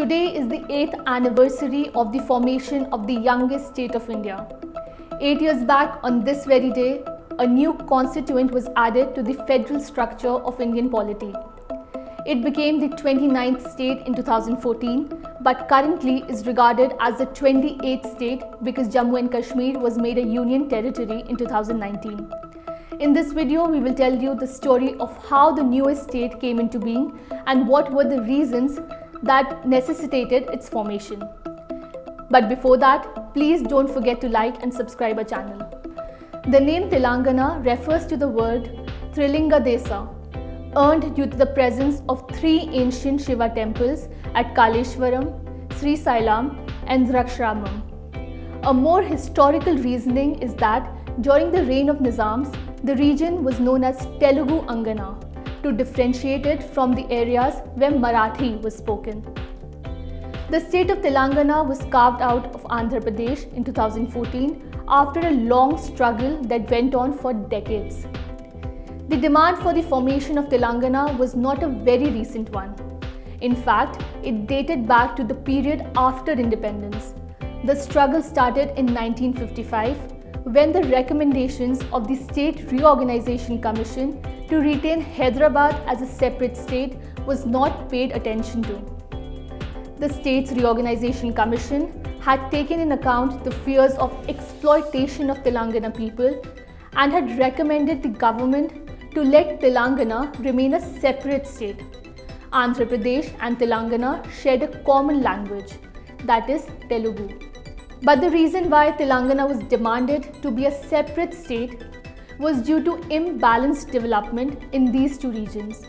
Today is the 8th anniversary of the formation of the youngest state of India. 8 years back on this very day, a new constituent was added to the federal structure of Indian polity. It became the 29th state in 2014, but currently is regarded as the 28th state because Jammu and Kashmir was made a union territory in 2019. In this video, we will tell you the story of how the newest state came into being and what were the reasons that necessitated its formation. But before that, please don't forget to like and subscribe our channel. The name Telangana refers to the word Trilinga Desa, earned due to the presence of three ancient Shiva temples at Kaleshwaram, Sri Sailam and Drakshamam. A more historical reasoning is that during the reign of Nizams, the region was known as Telugu Angana to differentiate it from the areas where Marathi was spoken. The state of Telangana was carved out of Andhra Pradesh in 2014 after a long struggle that went on for decades. The demand for the formation of Telangana was not a very recent one. In fact, it dated back to the period after independence. The struggle started in 1955 when the recommendations of the State Reorganization Commission to retain Hyderabad as a separate state was not paid attention to. The State's Reorganization Commission had taken in account the fears of exploitation of Telangana people and had recommended the government to let Telangana remain a separate state. Andhra Pradesh and Telangana shared a common language, that is Telugu. But the reason why Telangana was demanded to be a separate state was due to imbalanced development in these two regions.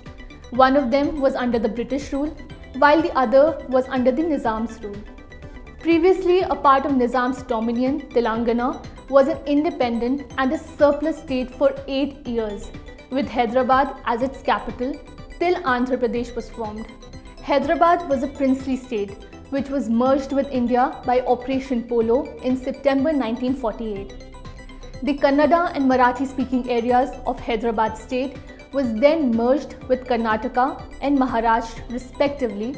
One of them was under the British rule, while the other was under the Nizam's rule. Previously a part of Nizam's dominion, Telangana was an independent and a surplus state for 8 years, with Hyderabad as its capital till Andhra Pradesh was formed. Hyderabad was a princely state which was merged with India by Operation Polo in September 1948. The Kannada and Marathi speaking areas of Hyderabad state was then merged with Karnataka and Maharashtra respectively,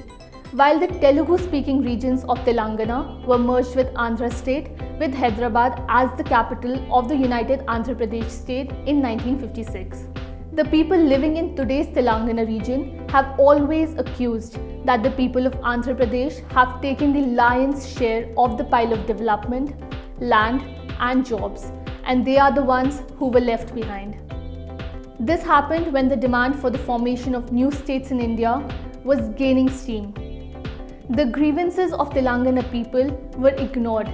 while the Telugu speaking regions of Telangana were merged with Andhra state with Hyderabad as the capital of the united Andhra Pradesh state in 1956. The people living in today's Telangana region have always accused that the people of Andhra Pradesh have taken the lion's share of the pile of development, land and jobs, and they are the ones who were left behind. This happened when the demand for the formation of new states in India was gaining steam. The grievances of Telangana people were ignored,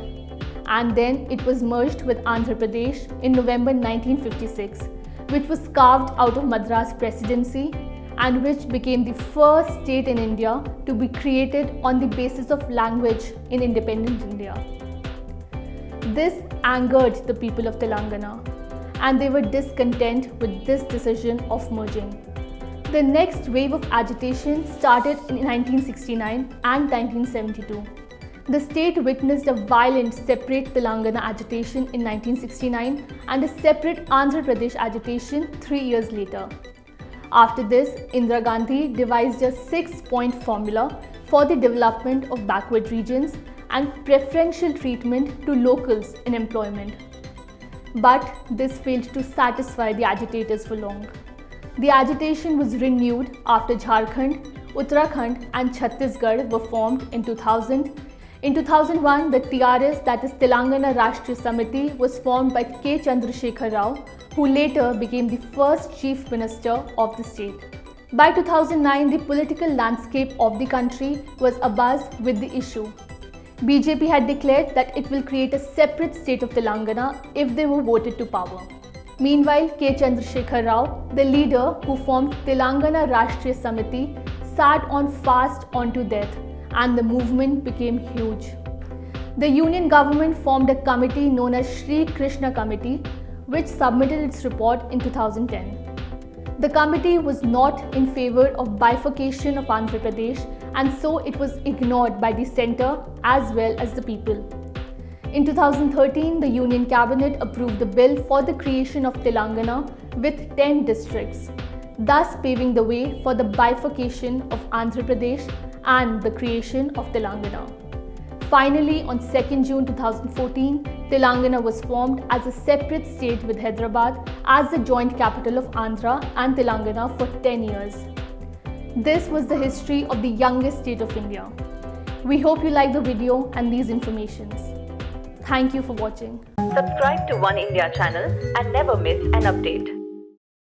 and then it was merged with Andhra Pradesh in November 1956, which was carved out of Madras Presidency and which became the first state in India to be created on the basis of language in independent India. This angered the people of Telangana, and they were discontent with this decision of merging. The next wave of agitation started in 1969 and 1972. The state witnessed a violent separate Telangana agitation in 1969 and a separate Andhra Pradesh agitation 3 years later. After this, Indira Gandhi devised a 6-point formula for the development of backward regions and preferential treatment to locals in employment. But this failed to satisfy the agitators for long. The agitation was renewed after Jharkhand, Uttarakhand and Chhattisgarh were formed in 2000. In 2001, the TRS, that is Telangana Rashtriya Samiti, was formed by K. Chandrasekhar Rao, who later became the first Chief Minister of the state. By 2009, the political landscape of the country was abuzz with the issue. BJP had declared that it will create a separate state of Telangana if they were voted to power. Meanwhile, K. Chandrasekhar Rao, the leader who formed Telangana Rashtriya Samiti, sat on fast onto death, and the movement became huge. The union government formed a committee known as Sri Krishna Committee, which submitted its report in 2010. The committee was not in favor of bifurcation of Andhra Pradesh, and so it was ignored by the centre as well as the people. In 2013, the Union Cabinet approved the bill for the creation of Telangana with 10 districts, thus paving the way for the bifurcation of Andhra Pradesh and the creation of Telangana. Finally, on 2nd June 2014, Telangana was formed as a separate state with Hyderabad as the joint capital of Andhra and Telangana for 10 years. This was the history of the youngest state of India. We hope you like the video and these informations. Thank you for watching. Subscribe to One India channel and never miss an update.